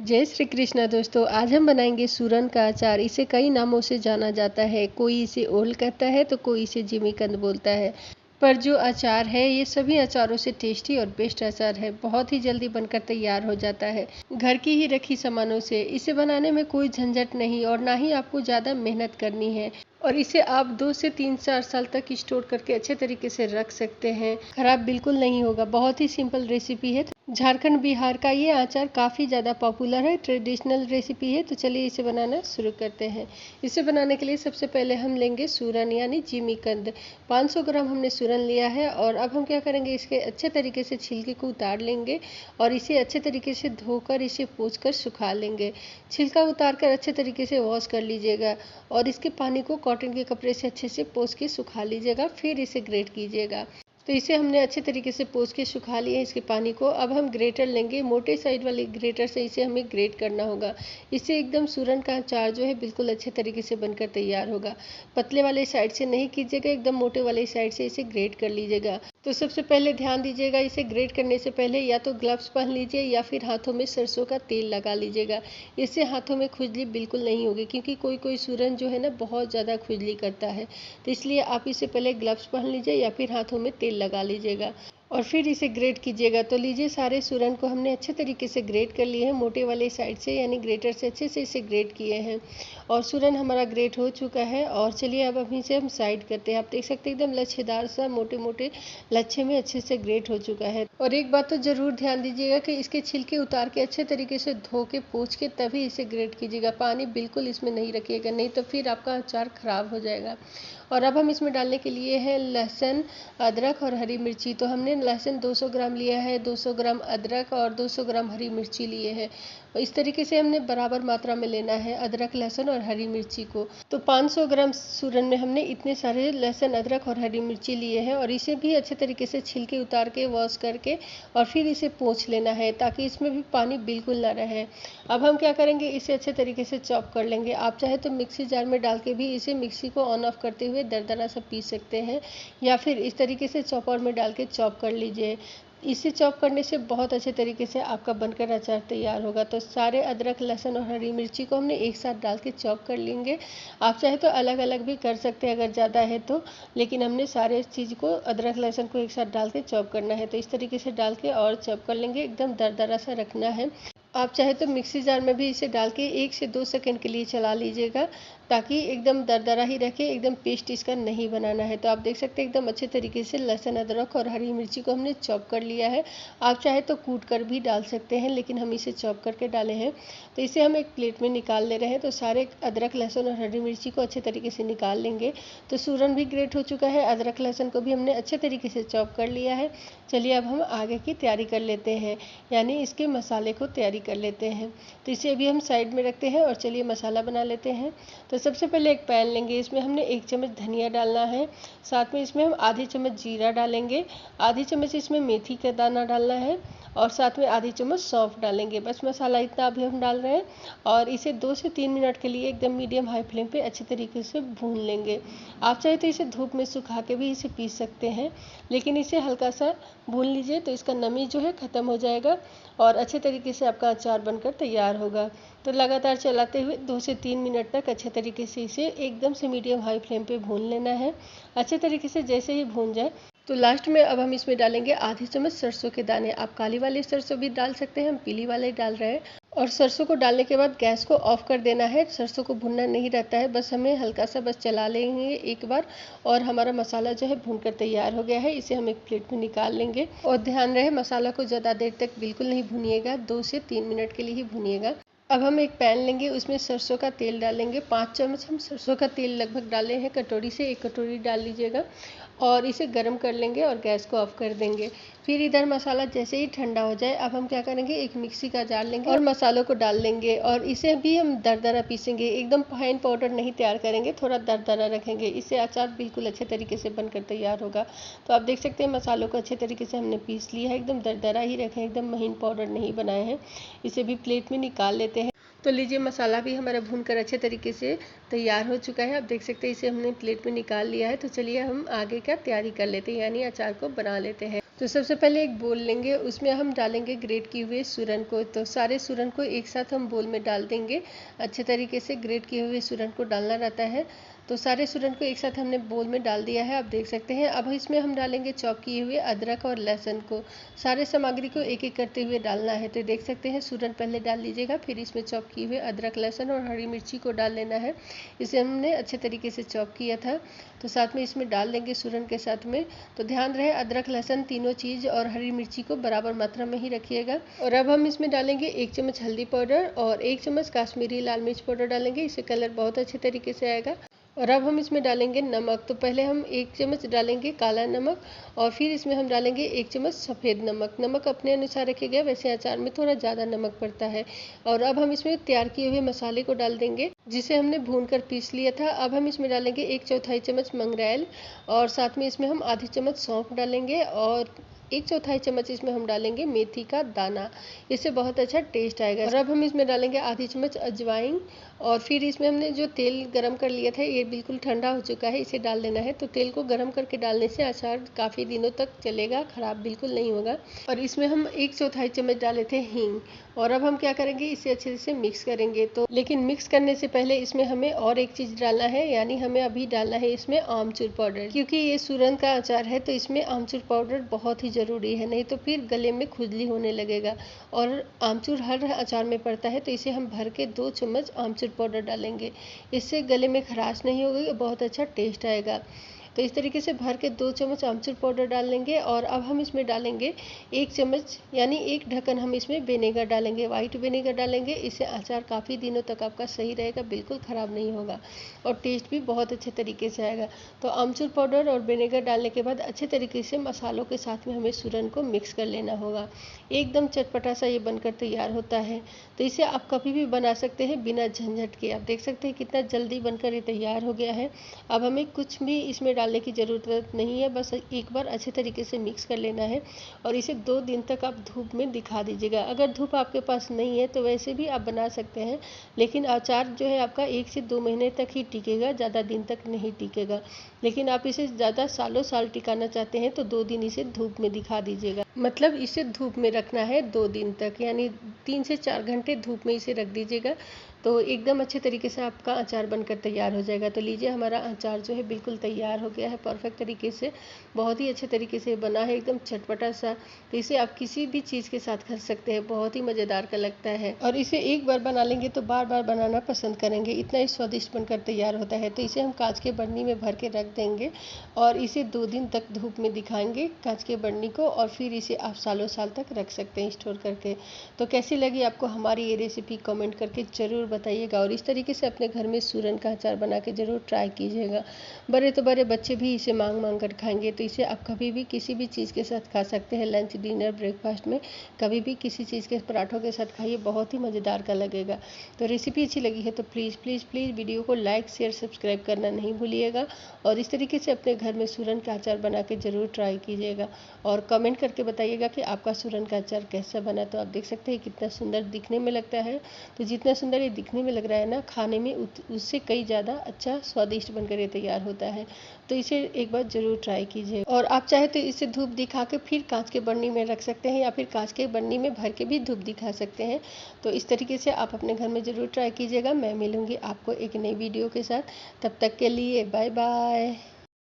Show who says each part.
Speaker 1: जय श्री कृष्णा दोस्तों। आज हम बनाएंगे सूरन का अचार। इसे कई नामों से जाना जाता है। कोई इसे ओल कहता है तो कोई इसे जिमीकंद बोलता है। पर जो अचार है ये सभी अचारों से टेस्टी और बेस्ट अचार है। बहुत ही जल्दी बनकर तैयार हो जाता है घर की ही रखी सामानों से। इसे बनाने में कोई झंझट नहीं और ना ही आपको ज़्यादा मेहनत करनी है। और इसे आप 2 से 3-4 साल तक स्टोर करके अच्छे तरीके से रख सकते हैं। खराब बिल्कुल नहीं होगा। बहुत ही सिंपल रेसिपी है। झारखंड बिहार का ये अचार काफ़ी ज़्यादा पॉपुलर है, ट्रेडिशनल रेसिपी है। तो चलिए इसे बनाना शुरू करते हैं। इसे बनाने के लिए सबसे पहले हम लेंगे सूरन यानी जिमीकंद। 500 ग्राम हमने सूरन लिया है। और अब हम क्या करेंगे, इसके अच्छे तरीके से छिलके को उतार लेंगे और इसे अच्छे तरीके से धोकर इसे पोंछ कर सुखा लेंगे। छिलका उतार कर अच्छे तरीके से वॉश कर लीजिएगा और इसके पानी को कॉटन के कपड़े से अच्छे से पोंछ के सुखा लीजिएगा। फिर इसे ग्रेट कीजिएगा। तो इसे हमने अच्छे तरीके से पोंछ के सुखा लिया है इसके पानी को। अब हम ग्रेटर लेंगे। मोटे साइड वाले ग्रेटर से इसे हमें ग्रेट करना होगा। इससे एकदम सूरन का अचार जो है बिल्कुल अच्छे तरीके से बनकर तैयार होगा। पतले वाले साइड से नहीं कीजिएगा, एकदम मोटे वाले साइड से इसे ग्रेट कर लीजिएगा। तो सबसे पहले ध्यान दीजिएगा, इसे ग्रेट करने से पहले या तो ग्लव्स पहन लीजिए या फिर हाथों में सरसों का तेल लगा लीजिएगा। इससे हाथों में खुजली बिल्कुल नहीं होगी, क्योंकि कोई कोई सूरन जो है ना बहुत ज़्यादा खुजली करता है। तो इसलिए आप इसे पहले ग्लव्स पहन लीजिए या फिर हाथों में तेल लगा लीजिएगा और फिर इसे ग्रेट कीजिएगा। तो लीजिए, सारे सूरन को हमने अच्छे तरीके से ग्रेट कर लिए हैं। मोटे वाले साइड से यानी ग्रेटर से अच्छे से इसे ग्रेट किए हैं और सूरन हमारा ग्रेट हो चुका है। और चलिए अब अभी से हम साइड करते हैं। आप देख सकते हैं एकदम लच्छेदार सा मोटे मोटे लच्छे में अच्छे से ग्रेट हो चुका है। और एक बात तो जरूर ध्यान दीजिएगा कि इसके छिलके उतार के अच्छे तरीके से धो के पोंछ के तभी इसे ग्रेट कीजिएगा। पानी बिल्कुल इसमें नहीं रखिएगा, नहीं तो फिर आपका अचार खराब हो जाएगा। और अब हम इसमें डालने के लिए है लहसुन, अदरक और हरी मिर्ची। तो हमने लहसुन 200 ग्राम लिया है, 200 ग्राम अदरक और 200 ग्राम हरी मिर्ची लिए हैं। इस तरीके से हमने बराबर मात्रा में लेना है अदरक, लहसुन और हरी मिर्ची को। तो 500 ग्राम सूरन में हमने इतने सारे लहसुन, अदरक और हरी मिर्ची लिए हैं और इसे भी अच्छे तरीके से छिलके उतार के वॉश करके और फिर इसे पोंछ लेना है, ताकि इसमें भी पानी बिल्कुल ना रहे। अब हम क्या करेंगे, इसे अच्छे तरीके से चॉप कर लेंगे। आप चाहे तो मिक्सी जार में डाल के भी इसे मिक्सी को ऑन ऑफ करते हुए दरदरा सा पीस सकते हैं, या फिर इस तरीके से चॉपर में डाल के चॉप कर लीजिए। इसे चॉप करने से बहुत अच्छे तरीके से आपका बनकर अचार तैयार होगा। तो सारे अदरक, लहसुन और हरी मिर्ची को हमने एक साथ डाल के चॉप कर लेंगे। आप चाहे तो अलग अलग भी कर सकते हैं अगर ज़्यादा है तो, लेकिन हमने सारे चीज़ को, अदरक लहसुन को एक साथ डाल के चॉप करना है। तो इस तरीके से डाल के और चॉप कर लेंगे। एकदम दरदरा सा रखना है। आप चाहे तो मिक्सी जार में भी इसे डाल के 1 से 2 सेकंड के लिए चला लीजिएगा, ताकि एकदम दरदरा ही रखे, एकदम पेस्ट इसका नहीं बनाना है। तो आप देख सकते हैं एकदम अच्छे तरीके से लहसुन, अदरक और हरी मिर्ची को हमने चॉप कर लिया है। आप चाहे तो कूट कर भी डाल सकते हैं, लेकिन हम इसे चॉप करके डाले हैं। तो इसे हम एक प्लेट में निकाल ले रहे हैं। तो सारे अदरक, लहसुन और हरी मिर्ची को अच्छे तरीके से निकाल लेंगे। तो सूरन भी ग्रेट हो चुका है, अदरक लहसुन को भी हमने अच्छे तरीके से चॉप कर लिया है। चलिए अब हम आगे की तैयारी कर लेते हैं, यानी इसके मसाले को तैयारी कर लेते हैं। तो इसे अभी हम साइड में रखते हैं और चलिए मसाला बना लेते हैं। तो सबसे पहले एक पैन लेंगे। इसमें हमने 1 चम्मच धनिया डालना है, साथ में इसमें हम आधी चम्मच जीरा डालेंगे, आधी चम्मच इसमें मेथी का दाना डालना है और साथ में आधी चम्मच सौंफ डालेंगे। बस मसाला इतना अभी हम डाल रहे हैं और इसे 2 से 3 मिनट के लिए एकदम मीडियम हाई फ्लेम पे अच्छे तरीके से भून लेंगे। आप चाहे तो इसे धूप में सुखा के भी इसे पीस सकते हैं, लेकिन इसे हल्का सा भून लीजिए तो इसका नमी जो है ख़त्म हो जाएगा और अच्छे तरीके से आपका अचार बनकर तैयार होगा। तो लगातार चलाते हुए 2 से 3 मिनट तक अच्छे तरीके से इसे एकदम से मीडियम हाई फ्लेम पे भून लेना है। अच्छे तरीके से जैसे ही भून जाए तो लास्ट में अब हम इसमें डालेंगे आधी चम्मच सरसों के दाने। आप काली वाले सरसों भी डाल सकते हैं, हम पीली वाले डाल रहे हैं। और सरसों को डालने के बाद गैस को ऑफ कर देना है। सरसों को भुनना नहीं रहता है, बस हमें हल्का सा बस चला लेंगे एक बार और हमारा मसाला जो है भूनकर तैयार हो गया है। इसे हम एक प्लेट में निकाल लेंगे। और ध्यान रहे मसाला को ज़्यादा देर तक बिल्कुल नहीं भूनिएगा, 2 से 3 मिनट के लिए ही भूनिएगा। अब हम एक पैन लेंगे, उसमें सरसों का तेल डालेंगे। 5 चम्मच हम सरसों का तेल लगभग डाले हैं, कटोरी से 1 कटोरी डाल लीजिएगा और इसे गर्म कर लेंगे और गैस को ऑफ कर देंगे। फिर इधर मसाला जैसे ही ठंडा हो जाए, अब हम क्या करेंगे, एक मिक्सी का जार लेंगे और मसालों को डाल लेंगे और इसे भी हम दरदरा पीसेंगे। एकदम फाइन पाउडर नहीं तैयार करेंगे, थोड़ा दरदरा रखेंगे। इससे अचार बिल्कुल अच्छे तरीके से बनकर तैयार होगा। तो आप देख सकते हैं मसालों को अच्छे तरीके से हमने पीस लिया है। एकदम दरदरा ही रखें, एकदम महीन पाउडर नहीं बनाए हैं। इसे भी प्लेट में निकाल लेते हैं। तो लीजिए, मसाला भी हमारा भूनकर अच्छे तरीके से तैयार हो चुका है। आप देख सकते हैं इसे हमने प्लेट में निकाल लिया है। तो चलिए हम आगे का तैयारी कर लेते हैं, यानी अचार को बना लेते हैं। तो सबसे पहले एक बोल लेंगे, उसमें हम डालेंगे ग्रेट किए हुए सूरन को। तो सारे सूरन को एक साथ हम बोल में डाल देंगे। अच्छे तरीके से ग्रेट किए हुए सूरन को डालना रहता है। तो सारे सूरन को एक साथ हमने बोल में डाल दिया है, आप देख सकते हैं। अब इसमें हम डालेंगे चॉप किए हुए अदरक और लहसुन को। सारे सामग्री को एक एक करते हुए डालना है। तो देख सकते हैं, सूरन पहले डाल लीजिएगा, फिर इसमें चॉप किए हुए अदरक, लहसुन और हरी मिर्ची को डाल लेना है। इसे हमने अच्छे तरीके से चॉप किया था। तो साथ में इसमें डाल देंगे सूरन के साथ में। तो ध्यान रहे, अदरक, लहसुन तीनों चीज़ और हरी मिर्ची को बराबर मात्रा में ही रखिएगा। और अब हम इसमें डालेंगे 1 चम्मच हल्दी पाउडर और 1 चम्मच काश्मीरी लाल मिर्च पाउडर डालेंगे। इससे कलर बहुत अच्छे तरीके से आएगा। और अब हम इसमें डालेंगे नमक। तो पहले हम 1 चम्मच डालेंगे काला नमक और फिर इसमें हम डालेंगे 1 चम्मच सफ़ेद नमक। नमक अपने अनुसार रखिएगा, वैसे अचार में थोड़ा ज़्यादा नमक पड़ता है। और अब हम इसमें तैयार किए हुए मसाले को डाल देंगे, जिसे हमने भून कर पीस लिया था। अब हम इसमें डालेंगे 1/4 चम्मच मंगरेल और साथ में इसमें हम आधी चम्मच सौंफ डालेंगे और 1/4 चम्मच इसमें हम डालेंगे मेथी का दाना। इससे बहुत अच्छा टेस्ट आएगा। और अब हम इसमें डालेंगे आधी चम्मच अजवाइन और फिर इसमें हमने जो तेल गरम कर लिया था, ये बिल्कुल ठंडा हो चुका है, इसे डाल देना है। तो तेल को गरम करके डालने से अचार काफ़ी दिनों तक चलेगा, ख़राब बिल्कुल नहीं होगा। और इसमें हम 1/4 चम्मच डाले थे हींग। और अब हम क्या करेंगे, इसे अच्छे से मिक्स करेंगे। तो लेकिन मिक्स करने से पहले इसमें हमें और एक चीज़ डालना है, यानी हमें अभी डालना है इसमें आमचूर पाउडर। क्योंकि ये सूरन का अचार है तो इसमें आमचूर पाउडर बहुत ही ज़रूरी है, नहीं तो फिर गले में खुजली होने लगेगा। और आमचूर हर अचार में पड़ता है, तो इसे हम भर के 2 चम्मच आमचूर पाउडर डालेंगे। इससे गले में खराश नहीं होगी और बहुत अच्छा टेस्ट आएगा। तो इस तरीके से भर के 2 चम्मच आमचूर पाउडर डाल लेंगे। और अब हम इसमें डालेंगे 1 चम्मच यानी 1 ढक्कन हम इसमें विनेगर डालेंगे, वाइट विनेगर डालेंगे। इससे अचार काफ़ी दिनों तक आपका सही रहेगा, बिल्कुल ख़राब नहीं होगा और टेस्ट भी बहुत अच्छे तरीके से आएगा। तो आमचूर पाउडर और विनेगर डालने के बाद अच्छे तरीके से मसालों के साथ में हमें सूरन को मिक्स कर लेना होगा। एकदम चटपटा सा ये बनकर तैयार होता है। तो इसे आप कभी भी बना सकते हैं बिना झंझट के। आप देख सकते हैं कितना जल्दी बनकर ये तैयार हो गया है। अब हमें कुछ भी इसमें डालने की ज़रूरत नहीं है, बस एक बार अच्छे तरीके से मिक्स कर लेना है और इसे 2 दिन तक आप धूप में दिखा दीजिएगा। अगर धूप आपके पास नहीं है तो वैसे भी आप बना सकते हैं, लेकिन अचार जो है आपका 1 से 2 महीने तक ही टिकेगा, ज़्यादा दिन तक नहीं टिकेगा। लेकिन आप इसे ज़्यादा सालों साल टिकाना चाहते हैं तो 2 दिन इसे धूप में दिखा दीजिएगा। मतलब इसे धूप में रखना है 2 दिन तक, यानी 3 से 4 घंटे धूप में इसे रख दीजिएगा। तो एकदम अच्छे तरीके से आपका अचार बनकर तैयार हो जाएगा। तो लीजिए, हमारा अचार जो है बिल्कुल तैयार हो गया है परफेक्ट तरीके से। बहुत ही अच्छे तरीके से बना है, एकदम चटपटा सा। तो इसे आप किसी भी चीज़ के साथ खा सकते हैं, बहुत ही मज़ेदार का लगता है। और इसे एक बार बना लेंगे तो बार बार बनाना पसंद करेंगे, इतना ही स्वादिष्ट बनकर तैयार होता है। तो इसे हम कांच के बर्नी में भर के रख देंगे और इसे 2 दिन तक धूप में दिखाएंगे कांच के बर्नी को, और फिर इसे आप सालों साल तक रख सकते हैं स्टोर करके। तो कैसी लगी आपको हमारी ये रेसिपी, कमेंट करके ज़रूर बताइएगा। और इस तरीके से अपने घर में सूरन का अचार बना के ज़रूर ट्राई कीजिएगा। बड़े तो बड़े बच्चे भी इसे मांग मांग कर खाएंगे। तो इसे आप कभी भी किसी भी चीज़ के साथ खा सकते हैं, लंच, डिनर, ब्रेकफास्ट में कभी भी किसी चीज़ के पराठों के साथ खाइए, बहुत ही मज़ेदार का लगेगा। तो रेसिपी अच्छी लगी है तो प्लीज़ प्लीज़ प्लीज़ वीडियो को लाइक, शेयर, सब्सक्राइब करना नहीं भूलिएगा। और इस तरीके से अपने घर में सूरन का अचार बना के ज़रूर ट्राई कीजिएगा और कमेंट करके बताइएगा कि आपका सूरन का अचार कैसा बना। तो आप देख सकते हैं कितना सुंदर दिखने में लगता है। तो जितना सुंदर ये दिखने में लग रहा है ना, खाने में उससे कई ज़्यादा अच्छा स्वादिष्ट बनकर ये तैयार होता है। तो इसे एक बार ज़रूर ट्राई कीजिए। और आप चाहे तो इसे धूप दिखा के फिर कांच के बर्नी में रख सकते हैं, या फिर कांच के बर्नी में भर के भी धूप दिखा सकते हैं। तो इस तरीके से आप अपने घर में ज़रूर ट्राई कीजिएगा। मैं मिलूँगी आपको एक नई वीडियो के साथ, तब तक के लिए बाय बाय।